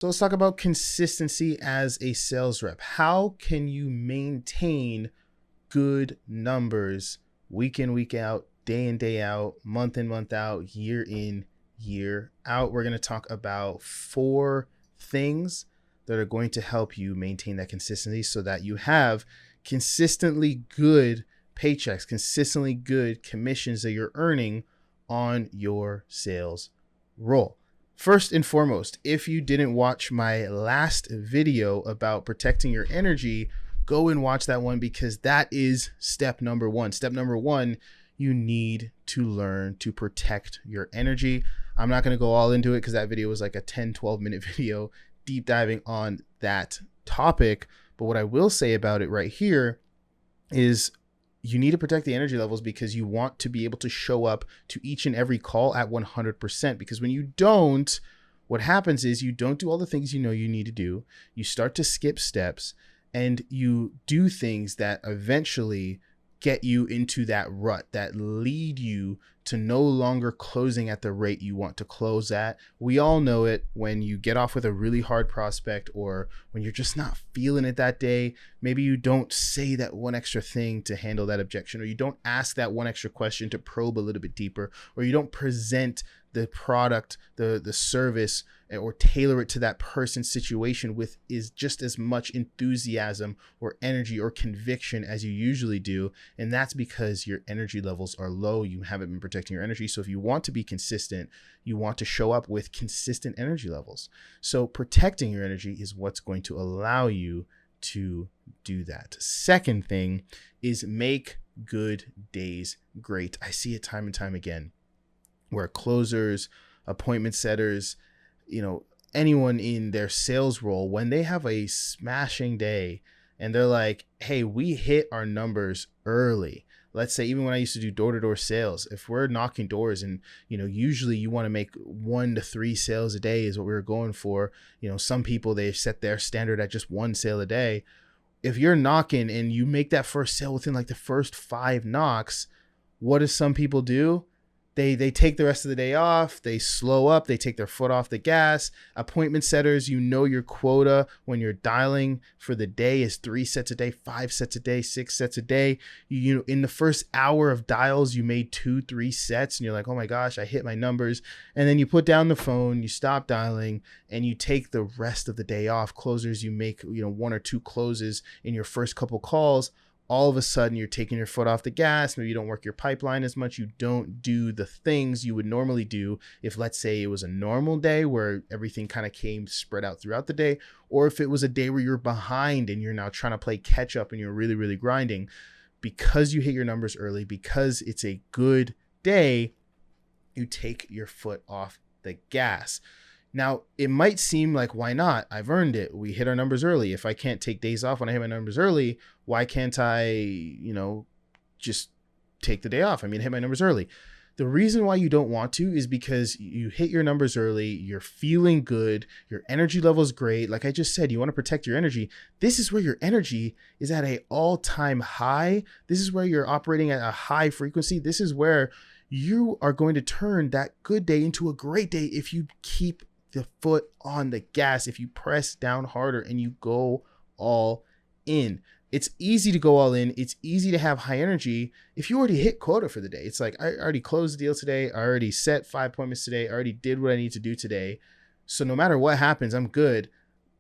So let's talk about consistency as a sales rep. How can you maintain good numbers week in, week out, day in, day out, month in, month out, year in, year out? We're going to talk about 4 things that are going to help you maintain that consistency so that you have consistently good paychecks, consistently good commissions that you're earning on your sales role. First and foremost, if you didn't watch my last video about protecting your energy, go and watch that one because that is step number 1. Step number 1, you need to learn to protect your energy. I'm not going to go all into it because that video was like a 10-12 minute video deep diving on that topic. But what I will say about it right here is you need to protect the energy levels because you want to be able to show up to each and every call at 100%. Because when you don't, what happens is you don't do all the things you know you need to do. You start to skip steps and you do things that eventually get you into that rut, that lead you to no longer closing at the rate you want to close at. We all know it when you get off with a really hard prospect or when you're just not feeling it that day. Maybe you don't say that one extra thing to handle that objection, or you don't ask that one extra question to probe a little bit deeper, or you don't present the product, the service, or tailor it to that person's situation with is just as much enthusiasm or energy or conviction as you usually do. And that's because your energy levels are low. You haven't been protecting your energy. So if you want to be consistent, you want to show up with consistent energy levels. So protecting your energy is what's going to allow you to do that. Second thing is make good days great. I see it time and time again where closers, appointment setters, anyone in their sales role, when they have a smashing day and they're like, hey, we hit our numbers early. Let's say even when I used to do door-to-door sales, if we're knocking doors and, usually you want to make 1 to 3 sales a day is what we were going for. Some people, they set their standard at just 1 sale a day. If you're knocking and you make that first sale within like the first 5 knocks, what do some people do? They take the rest of the day off. They slow up. They take their foot off the gas. Appointment setters, your quota when you're dialing for the day is 3 sets a day, 5 sets a day, 6 sets a day. In the first hour of dials, you made 2-3 sets and you're like, oh my gosh, I hit my numbers. And then you put down the phone, you stop dialing, and you take the rest of the day off. Closers, you make 1 or 2 closes in your first couple calls. All of a sudden you're taking your foot off the gas. Maybe you don't work your pipeline as much. You don't do the things you would normally do if, let's say, it was a normal day where everything kind of came spread out throughout the day, or if it was a day where you're behind and you're now trying to play catch up and you're really, really grinding. Because you hit your numbers early, because it's a good day, you take your foot off the gas. Now, it might seem like, why not? I've earned it. We hit our numbers early. If I can't take days off when I hit my numbers early, why can't I, just take the day off? I hit my numbers early. The reason why you don't want to is because you hit your numbers early, you're feeling good, your energy level is great. Like I just said, you want to protect your energy. This is where your energy is at an all-time high. This is where you're operating at a high frequency. This is where you are going to turn that good day into a great day if you keep the foot on the gas, if you press down harder and you go all in. It's easy to go all in. It's easy to have high energy if you already hit quota for the day. It's like, I already closed the deal today. I already set 5 appointments today. I already did what I need to do today. So no matter what happens, I'm good.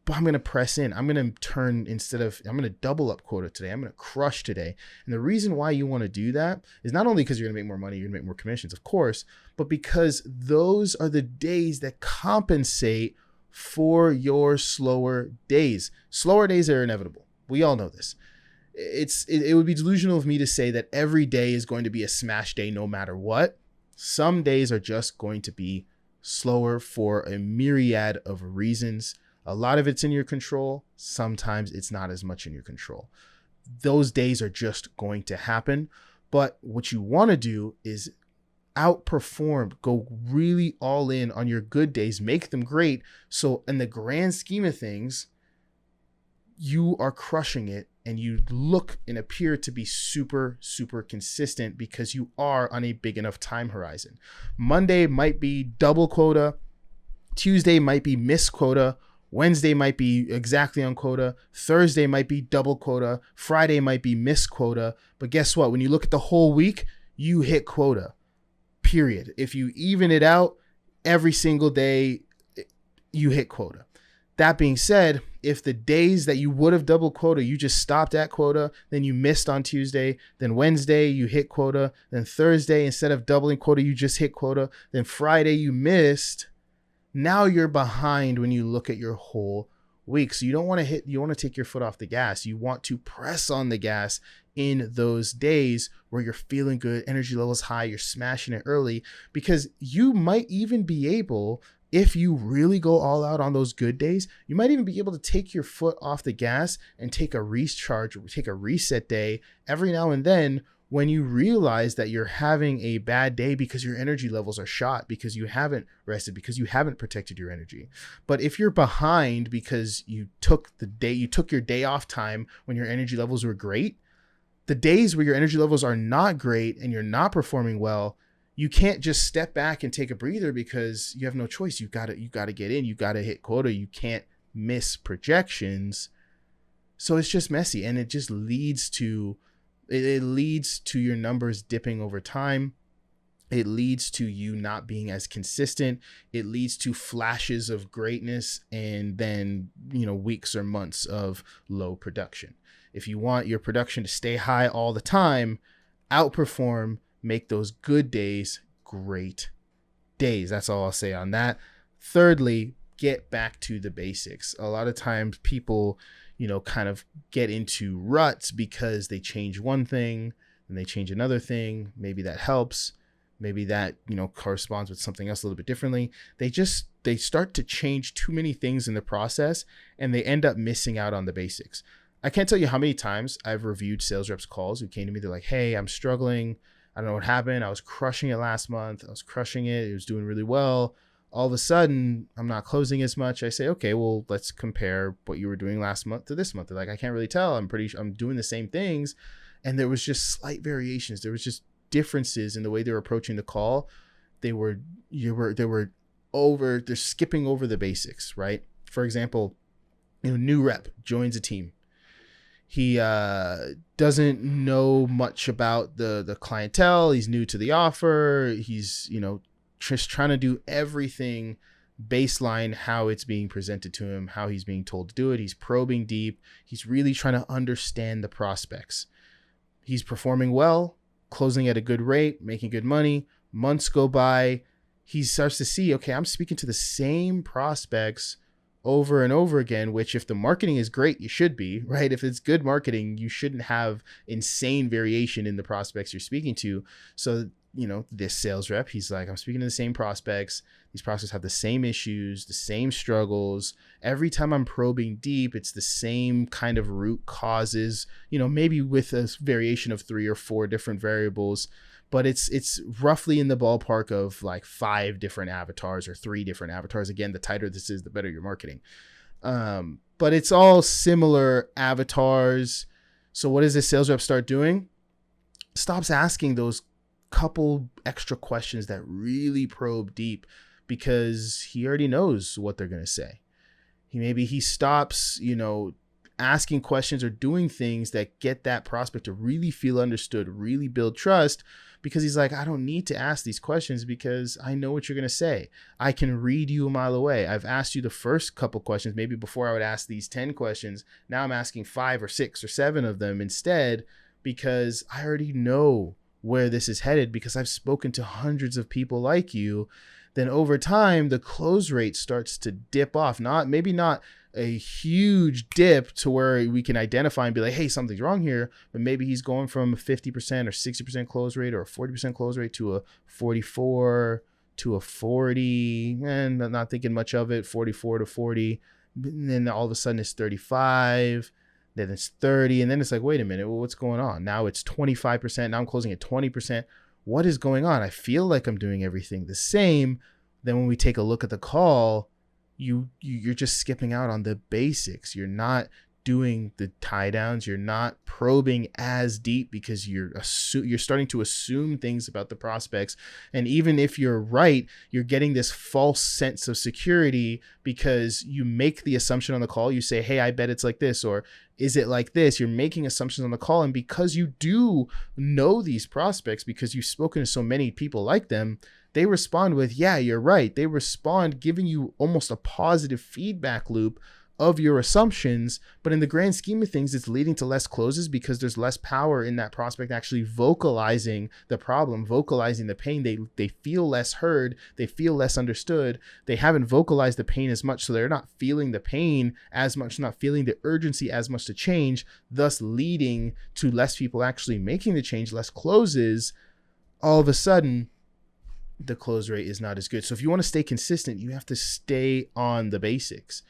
But I'm going to press in. I'm going to I'm going to double up quota today. I'm going to crush today. And the reason why you want to do that is not only because you're going to make more money, you're going to make more commissions, of course, but because those are the days that compensate for your slower days. Slower days are inevitable. We all know this. It would be delusional of me to say that every day is going to be a smash day no matter what. Some days are just going to be slower for a myriad of reasons. A lot of it's in your control. Sometimes it's not as much in your control. Those days are just going to happen. But what you want to do is outperform, go really all in on your good days, make them great. So in the grand scheme of things, you are crushing it and you look and appear to be super, super consistent because you are on a big enough time horizon. Monday might be double quota. Tuesday might be miss quota. Wednesday might be exactly on quota. Thursday might be double quota. Friday might be miss quota. But guess what? When you look at the whole week, you hit quota, period. If you even it out, every single day, you hit quota. That being said, if the days that you would have double quota, you just stopped at quota, then you missed on Tuesday, then Wednesday you hit quota, then Thursday, instead of doubling quota, you just hit quota, then Friday you missed. Now you're behind when you look at your whole week. So you don't want to you want to take your foot off the gas. You want to press on the gas in those days where you're feeling good, energy levels high, you're smashing it early, because you might even be able, if you really go all out on those good days, you might even be able to take your foot off the gas and take a recharge, take a reset day every now and then when you realize that you're having a bad day because your energy levels are shot, because you haven't rested, because you haven't protected your energy. But if you're behind because you took your day off time when your energy levels were great, the days where your energy levels are not great and you're not performing well, you can't just step back and take a breather because you have no choice. You got to get in, you got to hit quota. You can't miss projections. So it's just messy, and it just leads to your numbers dipping over time. It leads to you not being as consistent. It leads to flashes of greatness and then, weeks or months of low production. If you want your production to stay high all the time, outperform, make those good days great days. That's all I'll say on that. Thirdly, get back to the basics. A lot of times people, kind of get into ruts because they change one thing and they change another thing. Maybe that helps. Maybe that, corresponds with something else a little bit differently. They start to change too many things in the process and they end up missing out on the basics. I can't tell you how many times I've reviewed sales reps calls who came to me. They're like, hey, I'm struggling. I don't know what happened. I was crushing it last month. I was crushing it. It was doing really well. All of a sudden, I'm not closing as much. I say, okay, well, let's compare what you were doing last month to this month. They're like, I can't really tell. I'm doing the same things. And there was just slight variations. There was just differences in the way they were approaching the call. They're skipping over the basics, right? For example, new rep joins a team. He doesn't know much about the clientele. He's new to the offer. He's, just trying to do everything baseline, how it's being presented to him, how he's being told to do it. He's probing deep. He's really trying to understand the prospects. He's performing well, closing at a good rate, making good money. Months go by. He starts to see, okay, I'm speaking to the same prospects over and over again, which if the marketing is great, you should be, right? If it's good marketing, you shouldn't have insane variation in the prospects you're speaking to. So, this sales rep, he's like, I'm speaking to the same prospects. These prospects have the same issues, the same struggles. Every time I'm probing deep, it's the same kind of root causes, maybe with a variation of 3 or 4 different variables, but it's roughly in the ballpark of like 5 different avatars or 3 different avatars. Again, the tighter this is, the better your marketing. But it's all similar avatars. So what does this sales rep start doing? Stops asking those couple extra questions that really probe deep because he already knows what they're going to say. He stops, asking questions or doing things that get that prospect to really feel understood, really build trust, because he's like, I don't need to ask these questions because I know what you're going to say. I can read you a mile away. I've asked you the first couple questions, maybe before I would ask these 10 questions. Now I'm asking 5 or 6 or 7 of them instead, because I already know where this is headed because I've spoken to hundreds of people like you. Then over time, the close rate starts to dip off. Maybe not a huge dip to where we can identify and be like, hey, something's wrong here, but maybe he's going from a 50% or 60% close rate or a 40% close rate to a 44 to a 40, and not thinking much of it, 44 to 40. And then all of a sudden it's 35. Then it's 30. And then it's like, wait a minute, well, what's going on? Now it's 25%. Now I'm closing at 20%. What is going on? I feel like I'm doing everything the same. Then when we take a look at the call, you're just skipping out on the basics. You're not doing the tie downs. You're not probing as deep because you're starting to assume things about the prospects. And even if you're right, you're getting this false sense of security because you make the assumption on the call. You say, hey, I bet it's like this, or is it like this? You're making assumptions on the call. And because you do know these prospects, because you've spoken to so many people like them, they respond with, yeah, you're right. They respond giving you almost a positive feedback loop of your assumptions. But in the grand scheme of things, it's leading to less closes because there's less power in that prospect actually vocalizing the problem, vocalizing the pain. They feel less heard. They feel less understood. They haven't vocalized the pain as much. So they're not feeling the pain as much, not feeling the urgency as much to change, thus leading to less people actually making the change, less closes. All of a sudden, the close rate is not as good. So if you want to stay consistent, you have to stay on the basics.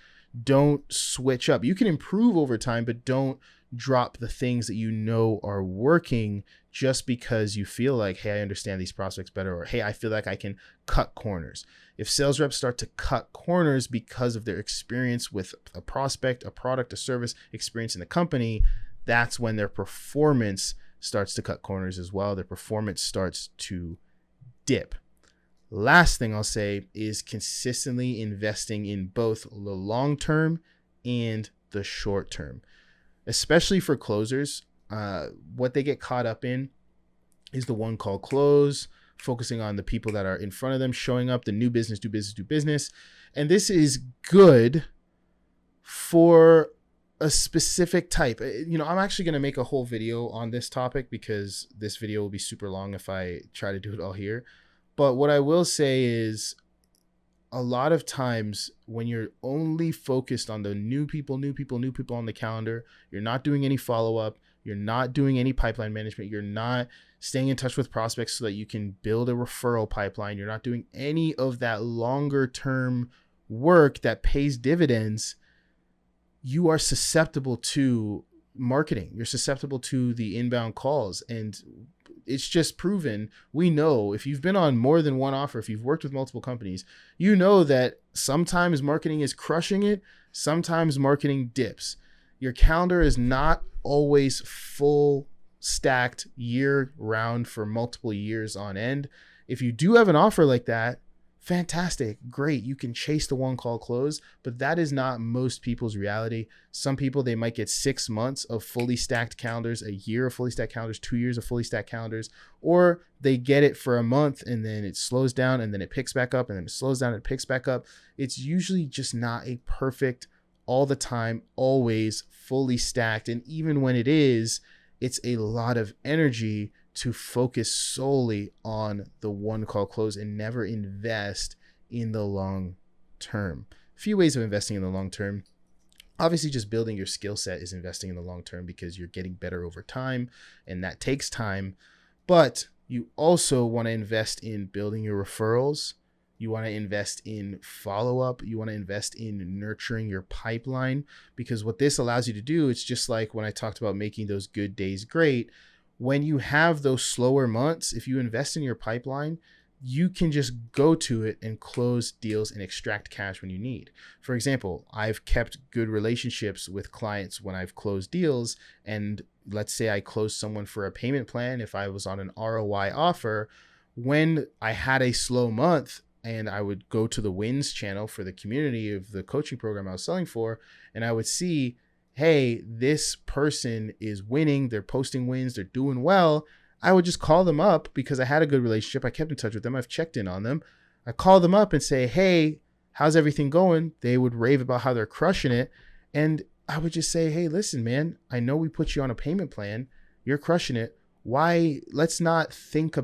Don't switch up. You can improve over time, but don't drop the things that you know are working just because you feel like, hey, I understand these prospects better, or hey, I feel like I can cut corners. If sales reps start to cut corners because of their experience with a prospect, a product, a service, experience in the company, that's when their performance starts to cut corners as well. Their performance starts to dip. Last thing I'll say is consistently investing in both the long term and the short term, especially for closers. What they get caught up in is the one call close, focusing on the people that are in front of them, showing up, the new business, do business, do business. And this is good for a specific type. I'm actually going to make a whole video on this topic because this video will be super long if I try to do it all here. But what I will say is a lot of times when you're only focused on the new people on the calendar, you're not doing any follow-up, you're not doing any pipeline management, you're not staying in touch with prospects so that you can build a referral pipeline, you're not doing any of that longer term work that pays dividends, you are susceptible to marketing. You're susceptible to the inbound calls. And it's just proven. We know if you've been on more than one offer, if you've worked with multiple companies, you know that sometimes marketing is crushing it. Sometimes marketing dips. Your calendar is not always full stacked year round for multiple years on end. If you do have an offer like that, fantastic, great. You can chase the one call close, but that is not most people's reality. Some people, they might get 6 months of fully stacked calendars, a year of fully stacked calendars, 2 years of fully stacked calendars, or they get it for a month and then it slows down and then it picks back up and then it slows down and it picks back up. It's usually just not a perfect all the time, always fully stacked. And even when it is, it's a lot of energy to focus solely on the one call close and never invest in the long term. A few ways of investing in the long term. Obviously, just building your skill set is investing in the long term because you're getting better over time and that takes time. But you also want to invest in building your referrals. You want to invest in follow-up. You want to invest in nurturing your pipeline, because what this allows you to do, it's just like when I talked about making those good days great. When you have those slower months, if you invest in your pipeline, you can just go to it and close deals and extract cash when you need. For example, I've kept good relationships with clients when I've closed deals. And let's say I closed someone for a payment plan. If I was on an ROI offer, when I had a slow month, and I would go to the wins channel for the community of the coaching program I was selling for, and I would see, hey, this person is winning, they're posting wins, they're doing well. I would just call them up because I had a good relationship. I kept in touch with them. I've checked in on them. I call them up and say, hey, how's everything going? They would rave about how they're crushing it. And I would just say, hey, listen, man, I know we put you on a payment plan. You're crushing it. Why? Let's not have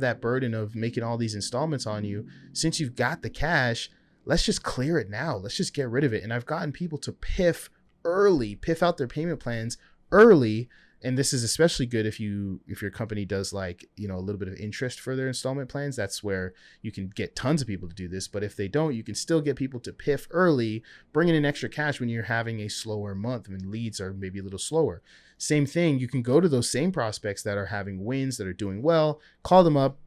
that burden of making all these installments on you. Since you've got the cash, let's just clear it now. Let's just get rid of it. And I've gotten people to piff out their payment plans early. And this is especially good if your company does a little bit of interest for their installment plans. That's where you can get tons of people to do this. But if they don't, you can still get people to piff early, bringing in extra cash when you're having a slower month, when leads are maybe a little slower. Same thing, you can go to those same prospects that are having wins, that are doing well, call them up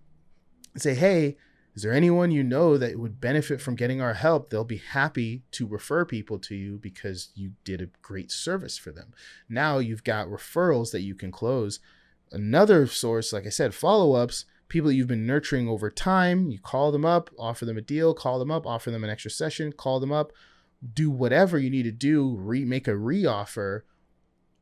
and say, hey, Is there anyone you know that would benefit from getting our help? They'll be happy to refer people to you because you did a great service for them. Now you've got referrals that you can close. Another source, like I said, follow-ups, people that you've been nurturing over time. You call them up, offer them a deal, call them up, offer them an extra session, call them up, do whatever you need to do, make a re-offer.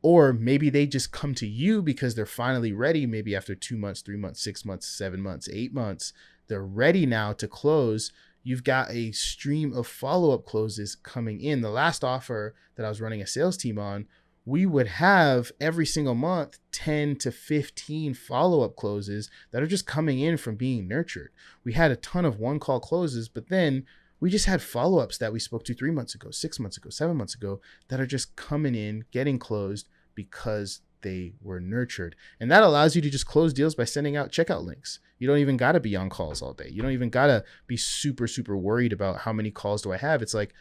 Or maybe they just come to you because they're finally ready. Maybe after 2 months, 3 months, 6 months, 7 months, 8 months, they're ready now to close. You've got a stream of follow-up closes coming in. The last offer that I was running a sales team on, we would have every single month 10 to 15 follow-up closes that are just coming in from being nurtured. We had a ton of one-call closes, but then we just had follow-ups that we spoke to 3 months ago, 6 months ago, 7 months ago that are just coming in, getting closed because they were nurtured. And that allows you to just close deals by sending out checkout links. You don't even got to be on calls all day. You don't even got to be super, super worried about how many calls do I have. It's like,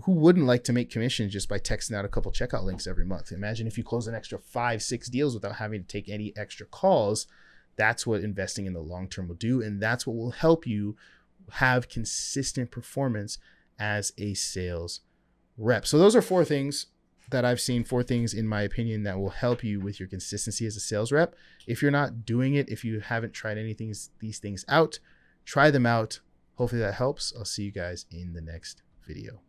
who wouldn't like to make commissions just by texting out a couple checkout links every month? Imagine if you close an extra 5, 6 deals without having to take any extra calls. That's what investing in the long term will do. And that's what will help you have consistent performance as a sales rep. So those are 4 things that I've seen, 4 things in my opinion that will help you with your consistency as a sales rep. If you're not doing it, if you haven't tried these things out, try them out. Hopefully that helps. I'll see you guys in the next video.